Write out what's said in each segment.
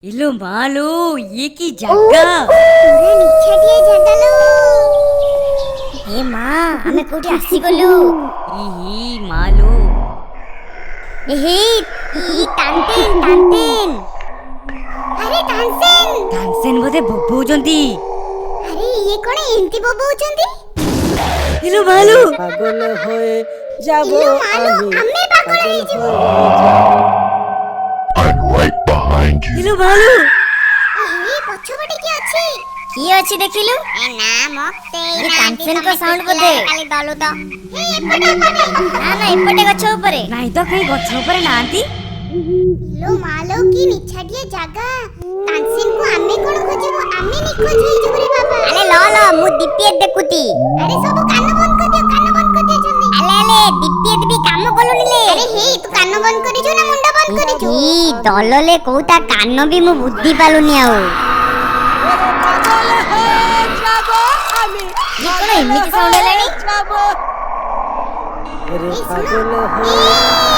इलो मालो ये की जगह पूरा निछाटिया जगह लो हे मां हमें कोठी आसी गलु इही मालो एहे ई तानतेन अरे तानसेन बोधे बबौचंती अरे ये कोन एंती बबौचंती इलो मालो पागल होए जाबो इलो मालो हमें पागल होई जीवो इलो मालो ए पछपटे की अछि देखिलु ए ना मते ये तानसेन को साउंड बोधे खाली दलु तो हे एपटे ना एपटे गछ ऊपरे नहीं तो कहीं गछ ऊपर नांती लो मालो की निछाटिया जगह तानसेन को आमे कोन खोजबो आमे नि खोज होई जबरे बाबा अरे लो मु दीपिए देखुती अरे सब कान बंद कर दियो जल्दी अले दीपिए भी काम कोलुनी ले अरे हे तू कान बंद करी जो ना मुंडा बंद करी जो ई दलले कोता कान भी मु बुद्धि पालुनी आउ ये कोन एमिति साउंड हेलानी अरे पागल होए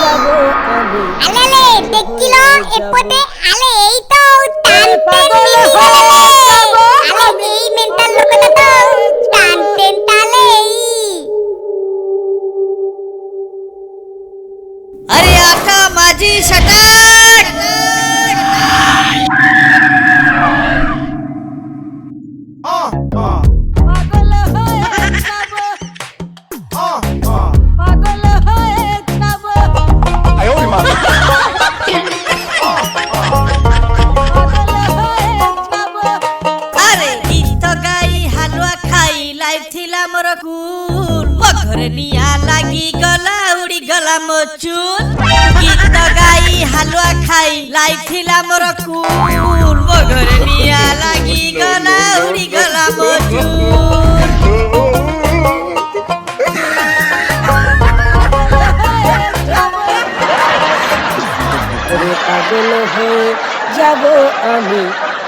जाबो आमी अले देखिलो एपटे अले एई तो तानतेन अले एई मेंटल लोकटा तो तानतेन ताले अरे आका माझी शटाक अरे गीत गाई हालुआ खाई लाइफ थिला मोर कुल पखरे निया लागी गला उड़ी गला मोचुन गीत गाई हालुआ खाई लाइफ थिला मोर कुल पखरे निया लागी गला उड़ी गला मोचुन अरे पागल होए जाबो आमी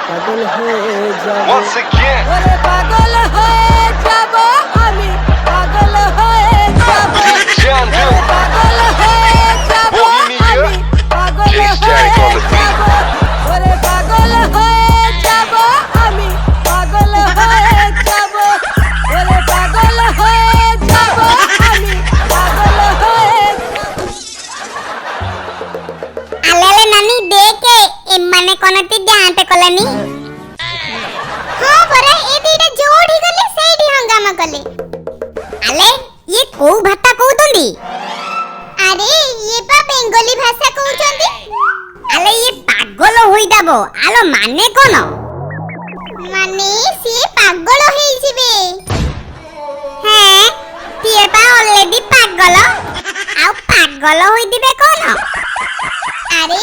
पागल होए जाबो Once again. अरे पागल होए जाबो आमी पागल होए जाबो John Doe. पागल होए जाबो Bohemia. आमी पागल Kiss होए Jack on the beat. जाबो अरे पागल होए जाबो आमी पागल होए जाबो अरे पागल होए जाबो आमी पागल होए अले नानी देखे ए माने कोनती ध्यान ते कलेनी हां परे ए दीटा जोड़ी गले सेडी हंगामा कले अले ये को भाषा कहउतंदी अरे ये बा बेंगली भाषा कहउचंदी अले ये पागल होई दाबो आलो माने कोन माने से पागल होई जिवे हैं तिए बा ऑलरेडी पागल आ पागल होई दिबे कोन अरे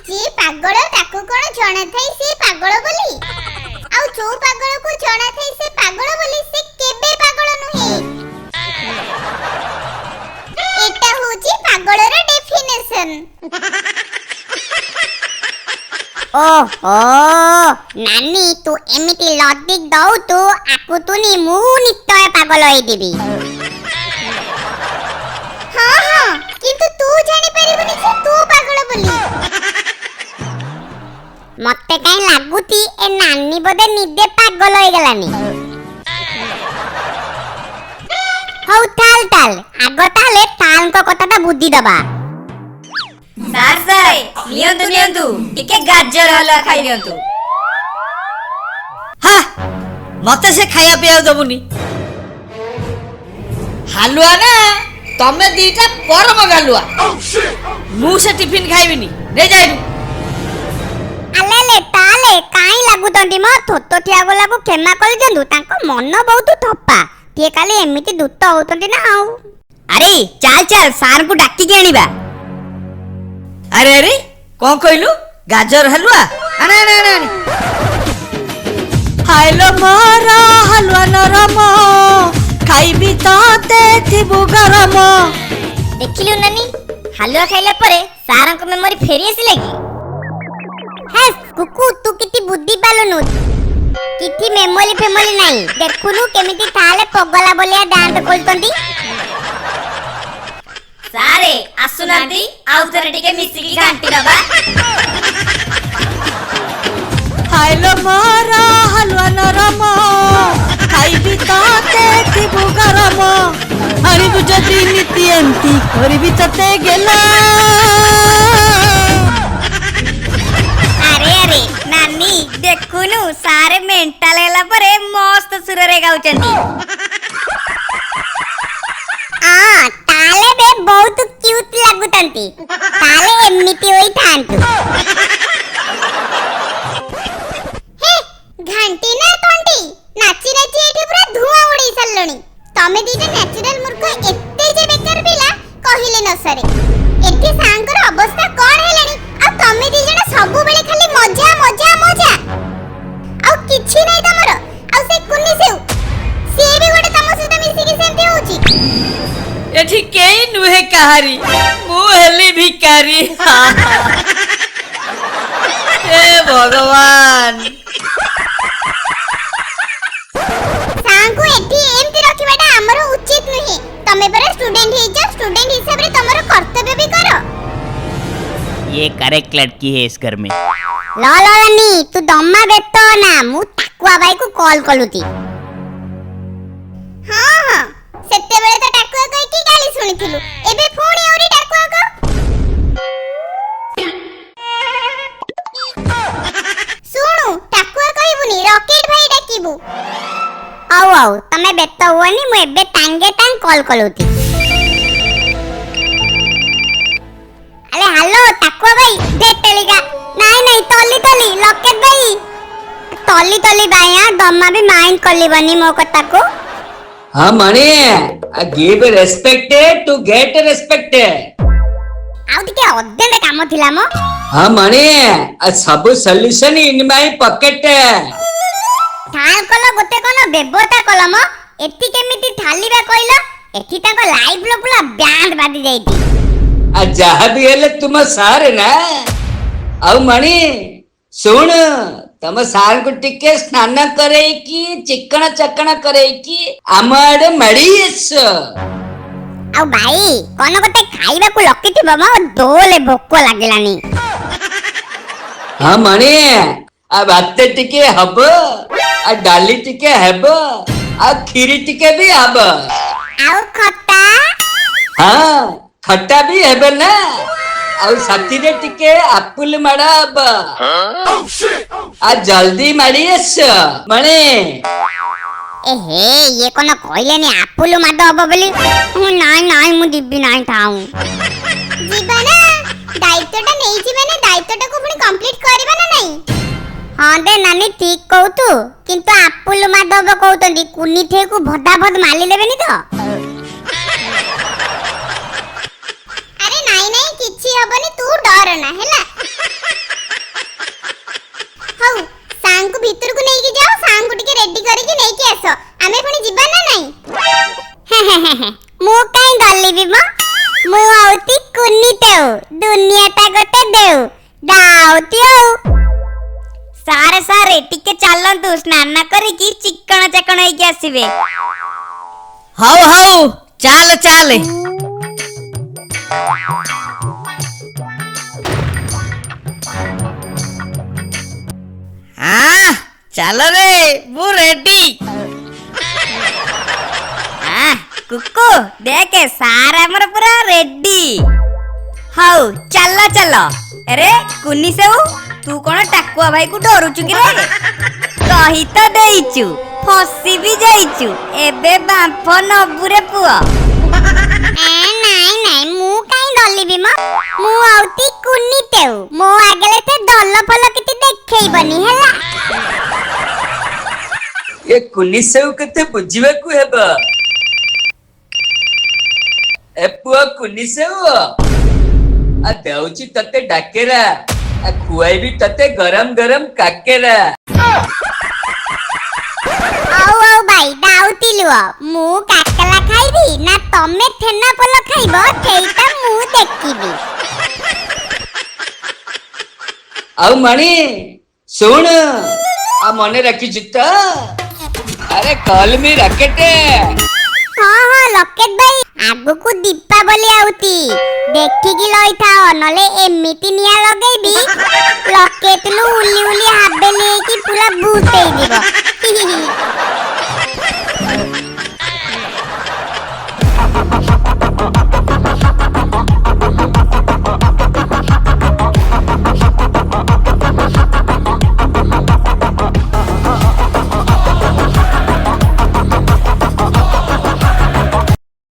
जे पागल ताको कोन जणा थाई से पागल बोली आ जो पागल को जणा थाई से पागल बोली से केबे पागल नहे एटा होची पागल रो डेफिनेशन ओहो नानी तू एमिति लॉजिक दउ तू आकु तुनी मु नित्य पागल होई दिबी हां हां किंतु तू जानि परिबनी से तू पागल बोली मते काई लागुती ए नानी बोदे निदे पागल होई गलानी हौ ताल आगो ताले ताल को कथाटा बुद्धि दबा सार सारे नियंतु टिके गाजर हलवा खाई दियंतु हा मते से खाया पिया दबुनी हालुआ ना तमे दीटा परम गालुआ मु से टिफिन खाइबिनी ले जाइनु अलेले ताले काई लागुतंती म थोतो ठिया गलाको क्षमा कल जंदु ताको मन बहुत थप्पा ते काले एमिति दुत्त होतंती ना आउ अरे चाल चाल सार को डाकी के आनिबा अरे अरे कौन कहलु गाजर हलवा अरे अरे अरे हाइलो मारा हलवा नरम खाइबी ताते थिबु गरम देखिलु नानी हलवा खाइला परे सारंक मेमोरी फेरी आसी लागी हे कुकु तू किति बुद्धि पालुनु किति मेमोरी फेमोरी नाही देखुनु केमिति थाले पगला बोलिया डांट कोलतंती सारे आसुनांती आउतरे टिके मिसिकी घंटी दबा କାମ ଆଣିବୁ ଯଦି ନୀତି ଏମିତି କରିବି ତତେ ଗେଲା। ଆରେ ଆରେ ନାନୀ ଦେଖୁନୁ ସାରେ ମେଣ୍ଟାଲ ହେଲା ପରେ ମସ୍ତ ସୁରରେ ଗାଉଛନ୍ତି। ତାହେଲେ ବେ ବହୁତ କ୍ୟୁଟ୍ ଲାଗୁଛନ୍ତି। ତାହେଲେ ଏମିତି ହୋଇଥାନ୍ତୁ। ହେ ଘାଣ୍ଟି ନା ତଣ୍ଟି ନାଚି ନାଚି ଏଠି ପୁରା ଧୂଆଁ ଉଡେଇ ସାରିଲଣି। ତମେ ଦିଟା ନ୍ୟାଚୁରାଲ ମୂର୍ଖ ଏତେ ଯେ ବେକାର ପିଲା କହିଲେ ନ ସରେ। ଏଠି ସାଙ୍କର ଅବସ୍ଥା କଣ ହେଲାଣି ଆଉ ତମେ ଦି ଜଣ ସବୁବେଳେ ଖାଲି ମଜା ମଜା ମଜା ଆଉ କିଛି ନାହିଁ ତମର। ଆଉ ସେ କୁନି ସେଉ ସିଏ ବି ଗୋଟେ ତମ ସହିତ ମିଶିକି ସେମିତି ହଉଛି। ଏଠି କେହି ନୁହେଁ କାହାରି, ମୁଁ ହେଲି ଭିକାରୀ। ହେ ଭଗବାନ। ସାଙ୍କୁ ଏଠି ଏମିତି ରଖିବାଟା ଆମର ଉଚିତ ନୁହେଁ। ତମେ ପରା ସ୍ଟୁଡେଣ୍ଟ ହେଇଛ, ସ୍ଟୁଡେଣ୍ଟ ହିସାବରେ ତମର କର୍ତ୍ତବ୍ୟ ବି କର। ये करेक्ट लड़की है इस घर में। नी तू दम्मा बेतो ना मु टाकुआ भाई को कॉल कलुती। हां हां सेते बेले तो टाकुआ कहि की गाली सुनिथिलु, एबे फोनी औरी टाकुआ को सुनु टाकुआ कहिबुनी रॉकेट भाई डाकिबु। आउ तमे बेतो हुआनी मु एबे टांगे टांग कॉल कलुती। अरे हेलो टाकुआ भाई दे तेलिगा। नहीं नहीं तोली तोली लॉकेट भाई तोली तोली भाई हां दम्मा भी माइंड करली बनी मो कथा को। हाँ Mani give respect to get respect. आउ टिके अदेंदे काम थिला मो। हाँ मणि सब सॉल्यूशन इन माय पॉकेट। थाल कलो गोटे कोन व्यवस्था कलो मो एठी केमिति थालीबा कइलो। एठी ताको लाइव लो पुला बैंड बादी जाईती। जहा भी हेले तुम सार ना। आउ मणि सुन तम सार को टिके स्नान करे कि चिकन चकन करे कि आम आडे मड़ीस। आउ भाई कोन गोटे खाइबा को लकिथिबो मो दोले भोक लागलानी। हाँ मणि भात टिके हब डाली टिके हेब खीरी टिके भी हब। आउ खट्टा हाँ खट्टा भी हेबे ना। आउ साथी रे टिके आपुल माड़ा हब। जल्दी माड़ी आस मणे। एहे ये कोन कहलेनी आपुल माड हब बोली। नाइ नाइ मु दिबी नाइ थाऊ। जीबा ना दायित्वटा नेई जी माने दायित्वटा को पुनी कंप्लीट करबा ना नहीं। हां दे नानी ठीक कहू तू किंतु आपुल माड हब कहउतंदी कुनी ठे को भदा भद माली लेबेनी तो। अरे नाइ नाइ किछि हबनी तू डर ना हैला। हौ सांग को भीतर को नेकी जाओ सांग को टिके रेडी करके नेकी आसो आमे पुनी जीबा ना नहीं। मु काई डलिबी म मु आउती कुनी तेउ दुनिया ता गोटे देउ दाउती हो। सारे सारे टिके चालंतु स्नान करी की चिकन चकन होई के आसीबे। हौ हौ चाल चाल। हाँ चल रे वो रेडी। कुकु देखे सारा हमर पूरा रेडी। हौ चलो चलो। अरे कुनी सेउ तू कोन टाकुआ भाई को डरुचु कि रे। कही तो देइचु फसी भी जाइचु एबे बांफ नबुरे पुआ। नाइ नाइ मु काई डलिबी म मु आउती कुनी तेउ मो आगले ते दल फल किति देखैबनी हैला। ये कुनी सेउ कते बुझिबा को हेबा। ए पुआ कुनी सेउ देउची तते डाकेरा खुआई भी तते गरम गरम काकेरा। आओ भाई दाउती लुआ मु काकला खाइबी ना तमे थेना पल खाइबो ठेईटा मु देखिबी। आउ मणि सुन मने रखी तो। अरे कॉल मी रॉकेट। हाँ हाँ लकेट भाई आगु को दीपावली आउती देखिकी लइथाओ नले एमिति निया लगेबी लकेट लु उली उली हाबे लेकी पूरा भूतेई दिबो।